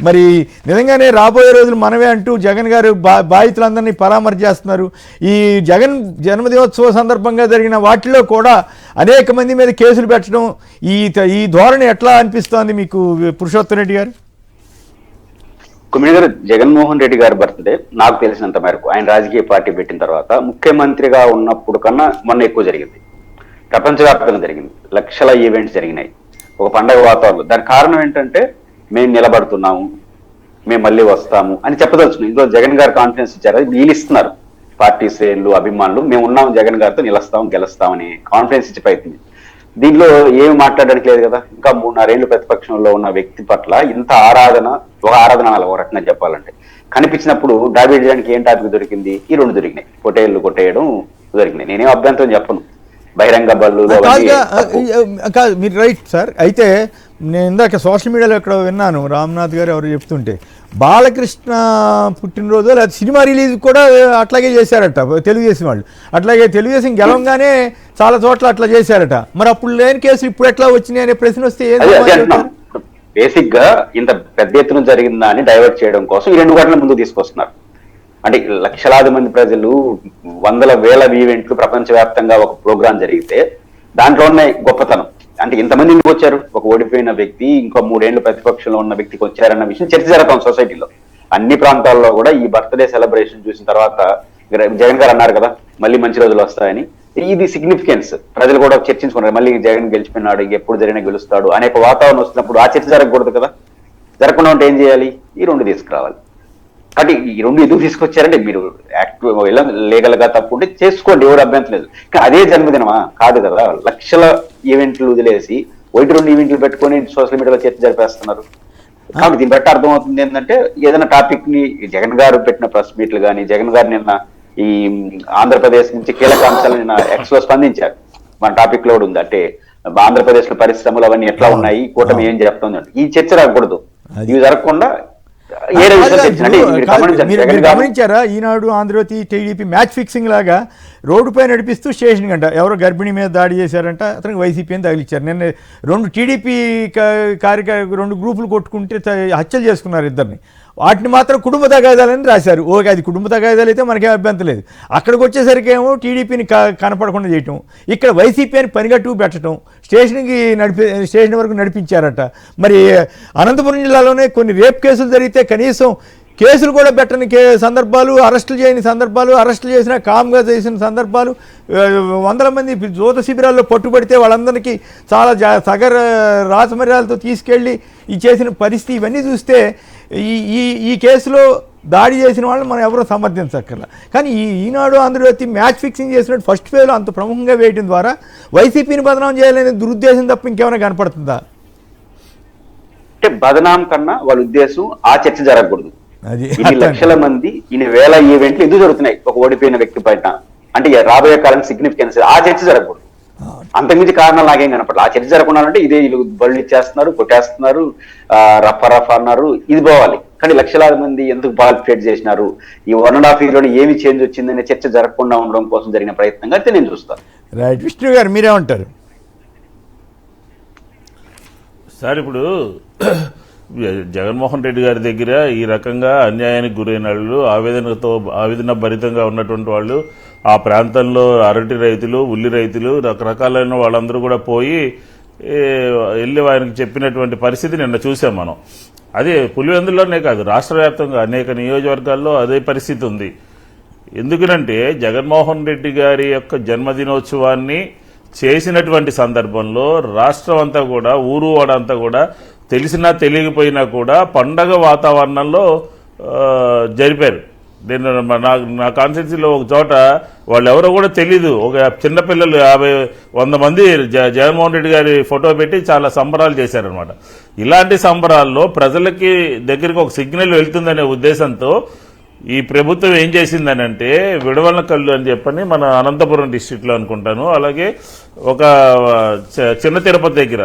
మరి నిజంగానే రాబోయే రోజులు మనమే అంటూ జగన్ గారు బాధితులందరినీ పరామర్శ చేస్తున్నారు. ఈ జగన్ జన్మదినోత్సవ సందర్భంగా జరిగిన వాటిలో కూడా అనేక మంది మీద కేసులు పెట్టడం, ఈ ధోరణి ఎట్లా అనిపిస్తోంది మీకు పురుషోత్తం రెడ్డి గారు? కుమిడి గారు, జగన్మోహన్ రెడ్డి గారి బర్త్డే నాకు తెలిసినంత మేరకు ఆయన రాజకీయ పార్టీ పెట్టిన తర్వాత ముఖ్యమంత్రిగా ఉన్నప్పుడు కన్నా మొన్న ఎక్కువ జరిగింది. ప్రపంచవ్యాప్తంగా జరిగింది. లక్షల ఈవెంట్స్ జరిగినాయి. ఒక పండగ వాతావరణం. దానికి కారణం ఏంటంటే మేము నిలబడుతున్నాము, మేము మళ్ళీ వస్తాము అని చెప్పదలుచున్నాం. ఇందులో జగన్ గారు కాన్ఫిడెన్స్ ఇచ్చారు. అది వీళ్ళు ఇస్తున్నారు, పార్టీ శ్రేణులు, అభిమానులు. మేము ఉన్నాం, జగన్ గారితో నిలుస్తాం, గెలుస్తామని కాన్ఫిడెన్స్ ఇచ్చి ప్రయత్నం. దీనిలో ఏమి మాట్లాడడానికి లేదు కదా. ఇంకా 3.5 ఏళ్ళు ప్రతిపక్షంలో ఉన్న వ్యక్తి పట్ల ఇంత ఆరాధన, ఒక రకంగా చెప్పాలంటే కనిపించినప్పుడు డాబీ చేయడానికి ఏం టాపిక్ దొరికింది? ఈ 2 దొరికినాయి. కొట్టేయడం దొరికినాయి. నేనేం అభ్యంతరం చెప్పను. బహిరంగ బళ్ళు కాదు, మీరు రైట్ సార్. అయితే నేను ఇందాక సోషల్ మీడియాలో ఎక్కడ విన్నాను, రామ్నాథ్ గారు ఎవరు చెప్తుంటే బాలకృష్ణ పుట్టినరోజు లేదా సినిమా రిలీజ్ కూడా అట్లాగే చేశారట తెలుగుదేశం వాళ్ళు. అట్లాగే తెలుగుదేశం గెలవంగానే చాలా చోట్ల అట్లా చేశారట. మరి అప్పుడు లేని కేసులు ఇప్పుడు ఎట్లా వచ్చినాయి అనే ప్రశ్న వస్తే బేసిక్ గా ఇంత పెద్ద ఎత్తున జరిగిందా అని డైవర్ట్ చేయడం కోసం ఈ 2 గంటల ముందు తీసుకొస్తున్నారు. అంటే లక్షలాది మంది ప్రజలు, వందల వేల ఈవెంట్లు ప్రపంచవ్యాప్తంగా ఒక ప్రోగ్రాం జరిగితే దాంట్లో ఉన్న గొప్పతనం అంటే ఇంతమంది ఎందుకు వచ్చారు? ఒక ఓడిపోయిన వ్యక్తి ఇంకో 3 ఏళ్ళు ప్రతిపక్షంలో ఉన్న వ్యక్తికి వచ్చారన్న విషయం చర్చ జరుగుతాం సొసైటీలో. అన్ని ప్రాంతాల్లో కూడా ఈ బర్త్డే సెలబ్రేషన్ చూసిన తర్వాత జగన్ గారు అన్నారు కదా మళ్ళీ మంచి రోజులు వస్తాయని. ఇది సిగ్నిఫికెన్స్. ప్రజలు కూడా చర్చించుకున్నారు, మళ్ళీ జగన్ గెలిచిపోయినాడు, ఇంకెప్పుడు జరిగినా గెలుస్తాడు అనేక వాతావరణం వస్తున్నప్పుడు ఆ చర్చ జరగకూడదు కదా. జరగకుండా ఉంటే ఏం చేయాలి? ఈ 2 తీసుకురావాలి. అంటే ఈ 2 ఎందుకు తీసుకొచ్చారంటే మీరు యాక్టివ్ లీగల్ గా తప్పు ఉంటే చేసుకోండి, ఎవరు అభ్యంతరం లేదు. కానీ అదే జన్మదినమా? కాదు కదా. లక్షల ఈవెంట్లు వదిలేసి 1-2 ఈవెంట్లు పెట్టుకొని సోషల్ మీడియాలో చర్చ జరిపేస్తున్నారు. కాబట్టి దీన్ని బట్టి అర్థమవుతుంది ఏంటంటే ఏదైనా టాపిక్ ని జగన్ గారు పెట్టిన ప్రెస్ మీట్లు కానీ, జగన్ గారు నిన్న ఈ ఆంధ్రప్రదేశ్ నుంచి కీలక అంశాలు నిన్న ఎక్స్ లో స్పందించారు. మన టాపిక్ లో కూడా ఉంది. అంటే ఆంధ్రప్రదేశ్ లో పరిశ్రమలు అవన్నీ ఎట్లా ఉన్నాయి, కూటమి ఏం చెప్తుంది, ఈ చర్చ రాకూడదు. ఇవి జరగకుండా గమనించారా? ఈనాడు, ఆంధ్రజ్యోతి, టీడీపీ మ్యాచ్ ఫిక్సింగ్ లాగా రోడ్డుపై నడిపిస్తూ స్టేషన్ గంట ఎవరో గర్భిణి మీద దాడి చేశారంట, అతనికి వైసీపీ అని తగిలిచ్చారు. నిన్న 2 టీడీపీ 2 గ్రూపులు కొట్టుకుంటే హత్యలు చేసుకున్నారు ఇద్దరిని. వాటిని మాత్రం కుటుంబ తగాదాలని రాశారు. ఓకే, అది కుటుంబ తగాదాలు అయితే మనకేం అభ్యంతరం లేదు. అక్కడికి వచ్చేసరికి ఏమో టీడీపీని కనపడకుండా చేయటం, ఇక్కడ వైసీపీ అని పనిగట్టుకు పెట్టడం, స్టేషన్ వరకు నడిపించారట. మరి అనంతపురం జిల్లాలోనే కొన్ని రేప్ కేసులు జరిగితే కనీసం కేసులు కూడా పెట్టని సందర్భాలు, అరెస్టులు చేయని సందర్భాలు, అరెస్టులు చేసిన కామ్గా చేసిన సందర్భాలు, వందల మంది జోత శిబిరాల్లో పట్టుబడితే వాళ్ళందరికీ చాలా సగర రాజమర్యాలతో తీసుకెళ్ళి ఈ చేసిన పరిస్థితి, ఇవన్నీ చూస్తే ఈ కేసులో దాడి చేసిన వాళ్ళని మనం ఎవరో సమర్థించక్కర్లా. కానీ ఈనాడు, ఆంధ్రజ్యోతి మ్యాచ్ ఫిక్సింగ్ చేసినట్టు ఫస్ట్ పేలో అంత ప్రముఖంగా వేయడం ద్వారా వైసీపీని బదనాం చేయాలనే దురుద్దేశం తప్ప ఇంకేమైనా కనపడుతుందా? అంటే బదనాం కన్నా వాళ్ళ ఉద్దేశం ఆ చర్చ జరగకూడదు. ఇన్ని లక్షల మంది, ఇన్ని వేల ఈవెంట్లు ఎందుకు జరుగుతున్నాయి ఒక ఓడిపోయిన వ్యక్తి పైన అంటే రాబోయే కాలం సిగ్నిఫికెన్స్, ఆ చర్చ జరగకూడదు. అంతకుమించి కారణాలు నాకేం కనపడలేదు. ఆ చర్చ జరగకుండా అంటే ఇదే వీళ్ళు బళ్ళు ఇచ్చేస్తున్నారు, కొట్టేస్తున్నారు, రఫ అన్నారు, ఇది పోవాలి. కానీ లక్షలాది మంది ఎందుకు పార్టిసిపేట్ చేసినారు, ఈ 1.5 yearలోనే ఏమి చేంజ్ వచ్చిందనే చర్చ జరగకుండా ఉండడం కోసం జరిగిన ప్రయత్నంగా అయితే నేను చూస్తాను. రైట్. విష్ణు గారు మీరేమంటారు సార్? ఇప్పుడు జగన్మోహన్ రెడ్డి గారి దగ్గర ఈ రకంగా అన్యాయానికి గురైన వాళ్ళు, ఆవేదన భరితంగా ఉన్నటువంటి వాళ్ళు, ఆ ప్రాంతంలో అరటి రైతులు, ఉల్లి రైతులు, రకరకాలైన వాళ్ళందరూ కూడా పోయి వెళ్ళి ఆయనకు చెప్పినటువంటి పరిస్థితి నిన్న చూసాం మనం. అదే పులివెందుల్లోనే కాదు, రాష్ట్ర వ్యాప్తంగా అనేక నియోజకవర్గాల్లో అదే పరిస్థితి ఉంది. ఎందుకనంటే జగన్మోహన్ రెడ్డి గారి యొక్క జన్మదినోత్సవాన్ని చేసినటువంటి సందర్భంలో రాష్ట్రం అంతా కూడా, ఊరు వాడంతా కూడా, తెలిసినా తెలియకపోయినా కూడా పండగ వాతావరణంలో జరిపారు. నేను నా కాన్స్టిట్యూన్సీలో ఒక చోట వాళ్ళు ఎవరో కూడా తెలీదు, ఒక చిన్నపిల్లలు 50-100 మంది జగన్మోహన్ రెడ్డి గారి ఫోటో పెట్టి చాలా సంబరాలు చేశారనమాట. ఇలాంటి సంబరాల్లో ప్రజలకి దగ్గరికి ఒక సిగ్నల్ వెళ్తుందనే ఉద్దేశంతో ఈ ప్రభుత్వం ఏం చేసిందని అంటే, విడవలన కళ్ళు అని చెప్పని మన అనంతపురం డిస్టిక్లో అనుకుంటాను, అలాగే ఒక చిన్న తిరుపతి దగ్గర,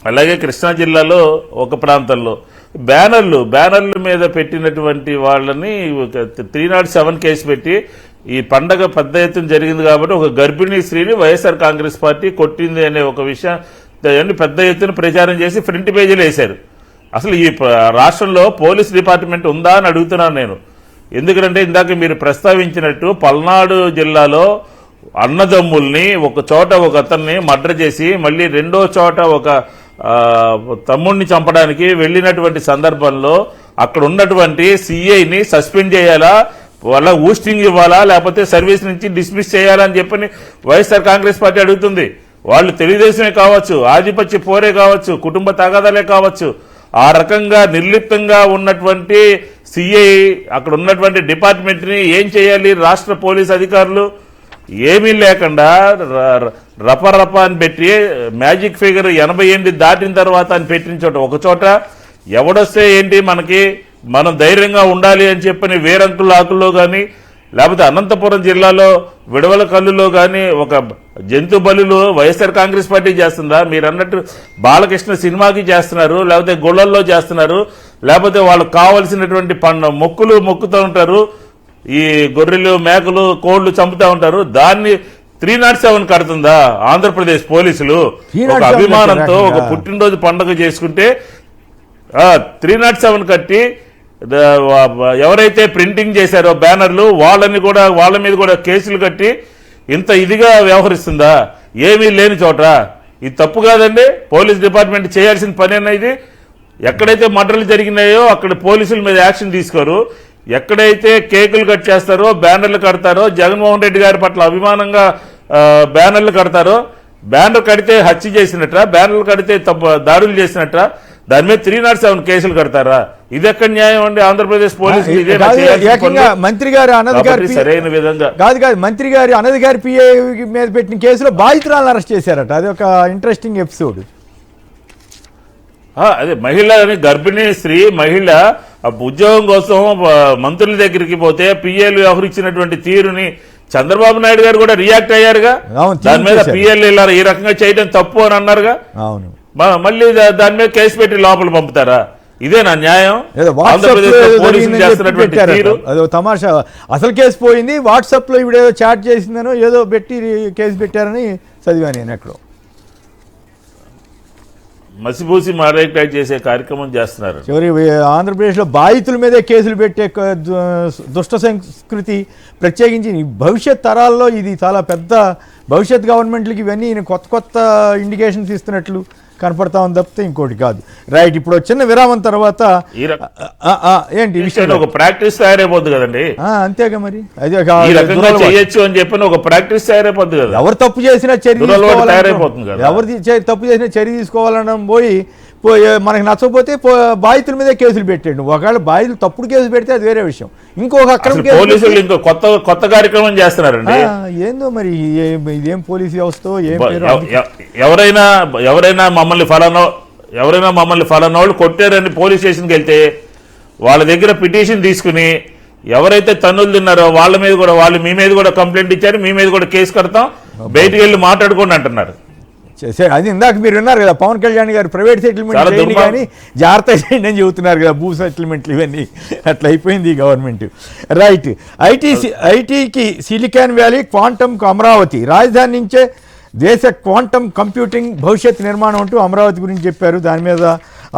అలాగే కృష్ణా జిల్లాలో ఒక ప్రాంతంలో బ్యానర్ల మీద పెట్టినటువంటి వాళ్ళని 307 కేసు పెట్టి, ఈ పండగ పెద్ద ఎత్తున జరిగింది కాబట్టి ఒక గర్భిణీ స్త్రీని వైఎస్ఆర్ కాంగ్రెస్ పార్టీ కొట్టింది అనే ఒక విషయాన్ని పెద్ద ఎత్తున ప్రచారం చేసి ఫ్రంట్ పేజీలు వేశారు. అసలు ఈ రాష్ట్రంలో పోలీస్ డిపార్ట్మెంట్ ఉందా అని అడుగుతున్నాను నేను. ఎందుకంటే ఇందాక మీరు ప్రస్తావించినట్టు పల్నాడు జిల్లాలో అన్నదమ్ముల్ని ఒక చోట ఒక అతన్ని మర్డర్ చేసి మళ్ళీ రెండో చోట ఒక తమ్ముడిని చంపడానికి వెళ్ళినటువంటి సందర్భంలో అక్కడ ఉన్నటువంటి సిఐని సస్పెండ్ చేయాలా, వాళ్ళ ఊస్టింగ్ ఇవ్వాలా, లేకపోతే సర్వీస్ నుంచి డిస్మిస్ చేయాలా అని చెప్పని వైఎస్ఆర్ కాంగ్రెస్ పార్టీ అడుగుతుంది. వాళ్ళు తెలుగుదేశమే కావచ్చు, ఆధిపత్య పోరే కావచ్చు, కుటుంబ తగాదాలే కావచ్చు, ఆ రకంగా నిర్లిప్తంగా ఉన్నటువంటి సిఐ అక్కడ ఉన్నటువంటి డిపార్ట్మెంట్ని ఏం చేయాలి? రాష్ట్ర పోలీస్ అధికారులు ఏమీ లేకుండా రపరప అని పెట్టి మ్యాజిక్ ఫిగర్ 80 ఏళ్ళు దాటిన తర్వాత అని పెట్టిన చోట ఒక చోట ఎవడొస్తే ఏంటి మనకి, మనం ధైర్యంగా ఉండాలి అని చెప్పని వేరంకుల ఆకుల్లో కానీ, లేకపోతే అనంతపురం జిల్లాలో విడవల కల్లులో కానీ ఒక జంతు బలులు వైఎస్ఆర్ కాంగ్రెస్ పార్టీ చేస్తుందా? మీరు అన్నట్టు బాలకృష్ణ సినిమాకి చేస్తున్నారు, లేకపోతే గుళ్ళల్లో చేస్తున్నారు, లేకపోతే వాళ్ళకు కావలసినటువంటి మొక్కులు మొక్కుతూ ఉంటారు, ఈ గొర్రెలు మేకలు కోళ్లు చంపుతూ ఉంటారు. దాన్ని 307 కడుతుందా ఆంధ్రప్రదేశ్ పోలీసులు? ఒక అభిమానంతో ఒక పుట్టినరోజు పండుగ చేసుకుంటే 307 కట్టి ఎవరైతే ప్రింటింగ్ చేశారో బ్యానర్లు వాళ్ళ మీద కూడా కేసులు కట్టి ఇంత ఇదిగా వ్యవహరిస్తుందా? ఏమీ లేని చోట ఇది తప్పు కాదండి. పోలీస్ డిపార్ట్మెంట్ చేయాల్సిన పనేనా ఇది? ఎక్కడైతే మర్డర్లు జరిగినాయో అక్కడ పోలీసుల మీద యాక్షన్ తీసుకోరు, ఎక్కడైతే కేకులు కట్ చేస్తారో బ్యానర్లు కడతారో, జగన్మోహన్ రెడ్డి గారి పట్ల అభిమానంగా బ్యానర్లు కడతారో, బ్యానర్ కడితే హత్య చేసినట్ట, బ్యానర్లు కడితే దాడులు చేసినట్ట, దాని మీద 307 కేసులు కడతారా? ఇది ఎక్కడ న్యాయం అండి? ఆంధ్రప్రదేశ్ పోలీసులు మంత్రి గారు అనధికారి సరైన విధంగా కాదు మంత్రి గారి అనధికారి పిఏ మీద పెట్టిన కేసులో బాధితురాలను అరెస్ట్ చేశారట. అది ఒక ఇంట్రెస్టింగ్ ఎపిసోడ్. అదే మహిళ గర్భిణీ స్త్రీ మహిళ ఉద్యోగం కోసం మంత్రుల దగ్గరికి పోతే పిఏలు వ్యవహరించినటువంటి తీరుని చంద్రబాబు నాయుడు గారు కూడా రియాక్ట్ అయ్యారుగా. దాని మీద పిఎల్ ఇలా ఈ రకంగా చేయడం తప్పు అని అన్నారుగా. అవును, మళ్ళీ దాని మీద కేసు పెట్టి లోపల పంపుతారా? ఇదేనా న్యాయం? అదో తమాషా. అసలు కేసు పోయింది, వాట్సాప్ లో ఇవిడేదో చాట్ చేసిందనో ఏదో పెట్టి కేసు పెట్టారని చదివా నేను ఎక్కడో. మసిపూసి మారేక్టాక్ చేసే కార్యక్రమం చేస్తున్నారు. చివరి ఆంధ్రప్రదేశ్లో బాధితుల మీదే కేసులు పెట్టే దుష్ట సంస్కృతి, ప్రత్యేకించి భవిష్యత్ తరాల్లో ఇది చాలా పెద్ద భవిష్యత్ గవర్నమెంట్లకి ఇవన్నీ కొత్త కొత్త ఇండికేషన్స్ ఇస్తున్నట్లు కనపడతా ఉంది తప్పితే ఇంకోటి కాదు. రైట్, ఇప్పుడు చిన్న విరామం తర్వాత ఏంటి విషయం? ఒక ప్రాక్టీస్ తయారైపోద్ది కదండి. అంతేగా మరి, అదే చేయొచ్చు అని చెప్పి ఒక ప్రాక్టీస్ తయారైపోద్ది కదా. ఎవరు తప్పు చేసినా చర్య తయారైపోతుంది కదా. ఎవరు తప్పు చేసినా చర్య తీసుకోవాలనడం పోయి మనకి నచ్చకపోతే బాధితుల మీదే కేసులు పెట్టాడు. ఒకవేళ బాధితులు తప్పుడు కేసు పెడితే అది వేరే విషయం. ఇంకొక అక్రమ పోలీసులు ఇంకో కొత్త కార్యక్రమం చేస్తున్నారండి. ఏందో మరి ఇదేం పోలీసు వ్యవస్థ, ఏం ఎవరైనా మమ్మల్ని ఫలానా వాళ్ళు కొట్టారని పోలీస్ స్టేషన్కి వెళ్తే వాళ్ళ దగ్గర పిటిషన్ తీసుకుని ఎవరైతే తన్నులు తిన్నారో వాళ్ళ మీద కూడా మీ మీద కూడా కంప్లైంట్ ఇచ్చారు, మీ మీద కూడా కేసు కడతాం, బయటికి వెళ్ళి మాట్లాడుకోండి అంటున్నారు. అది ఇందాక మీరు విన్నారు కదా, పవన్ కళ్యాణ్ గారు ప్రైవేట్ సెటిల్మెంట్ చేయండి కానీ జాగ్రత్త చేయండి అని చెబుతున్నారు కదా. భూ సెటిల్మెంట్లు ఇవన్నీ అట్లా అయిపోయింది ఈ గవర్నమెంట్. రైట్, ఐటీకి సిలికాన్ వ్యాలీ, క్వాంటంకు అమరావతి, రాజధాని నుంచే దేశ క్వాంటమ్ కంప్యూటింగ్ భవిష్యత్ నిర్మాణం అంటూ అమరావతి గురించి చెప్పారు. దాని మీద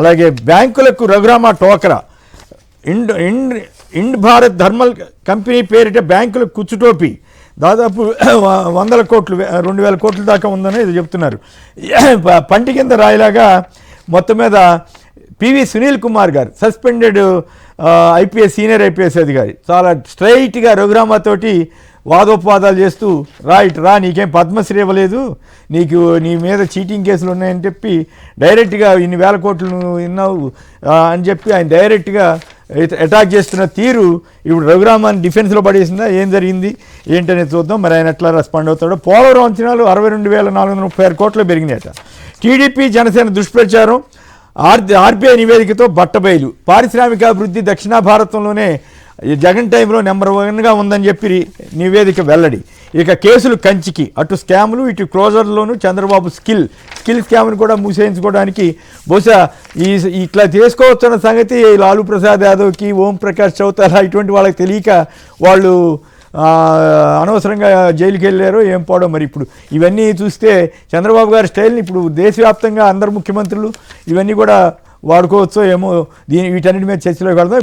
అలాగే బ్యాంకులకు రఘురామ టోకరా, ఇండ్ భారత్ థర్మల్ కంపెనీ పేరిట బ్యాంకులకు కుచ్చుటోపి, దాదాపు 100 కోట్లు 2000 కోట్ల దాకా ఉందని ఇది చెప్తున్నారు. పంటి కింద రాయిలాగా మొత్తం మీద పివి సునీల్ కుమార్ గారు సస్పెండెడ్ ఐపీఎస్ సీనియర్ ఐపీఎస్ అధికారి చాలా స్ట్రైట్గా రఘురామతోటి వాదోపవాదాలు చేస్తూ రా నీకేం పద్మశ్రీ ఇవ్వలేదు, నీ మీద చీటింగ్ కేసులు ఉన్నాయని చెప్పి డైరెక్ట్గా ఇన్ని వేల కోట్లు నువ్వు విన్నావు అని చెప్పి ఆయన డైరెక్ట్గా అటాక్ చేస్తున్న తీరు ఇప్పుడు రఘురామన్ డిఫెన్స్లో పడేసిందా, ఏం జరిగింది ఏంటనేది చూద్దాం. మరి ఆయన ఎట్లా రెస్పాండ్ అవుతాడో. పోలవరం అంచనాలు 62,436 కోట్లు పెరిగినాయట. టీడీపీ జనసేన దుష్ప్రచారం, ఆర్బీఐ నివేదికతో బట్టబయలు, పారిశ్రామికాభివృద్ధి దక్షిణ భారతంలోనే జగన్ టైంలో నెంబర్ 1గా ఉందని చెప్పి నివేదిక వెల్లడి. ఇక కేసులు కంచికి, అటు స్కాములు ఇటు క్లోజర్లోను చంద్రబాబు స్కిల్ స్కామ్ను కూడా మూసేయించుకోవడానికి బహుశా ఇట్లా చేసుకోవచ్చున్న సంగతి లాలూ ప్రసాద్ యాదవ్కి, ఓం ప్రకాష్ చౌతాలా ఇటువంటి వాళ్ళకి తెలియక వాళ్ళు అనవసరంగా జైలుకి వెళ్ళారో ఏం పోవడం. మరి ఇప్పుడు ఇవన్నీ చూస్తే చంద్రబాబు గారి స్టైల్ని ఇప్పుడు దేశవ్యాప్తంగా అందరు ముఖ్యమంత్రులు ఇవన్నీ కూడా వాడుకోవచ్చో ఏమో, వీటన్నిటి మీద చర్చలోకి వెళ్దాం.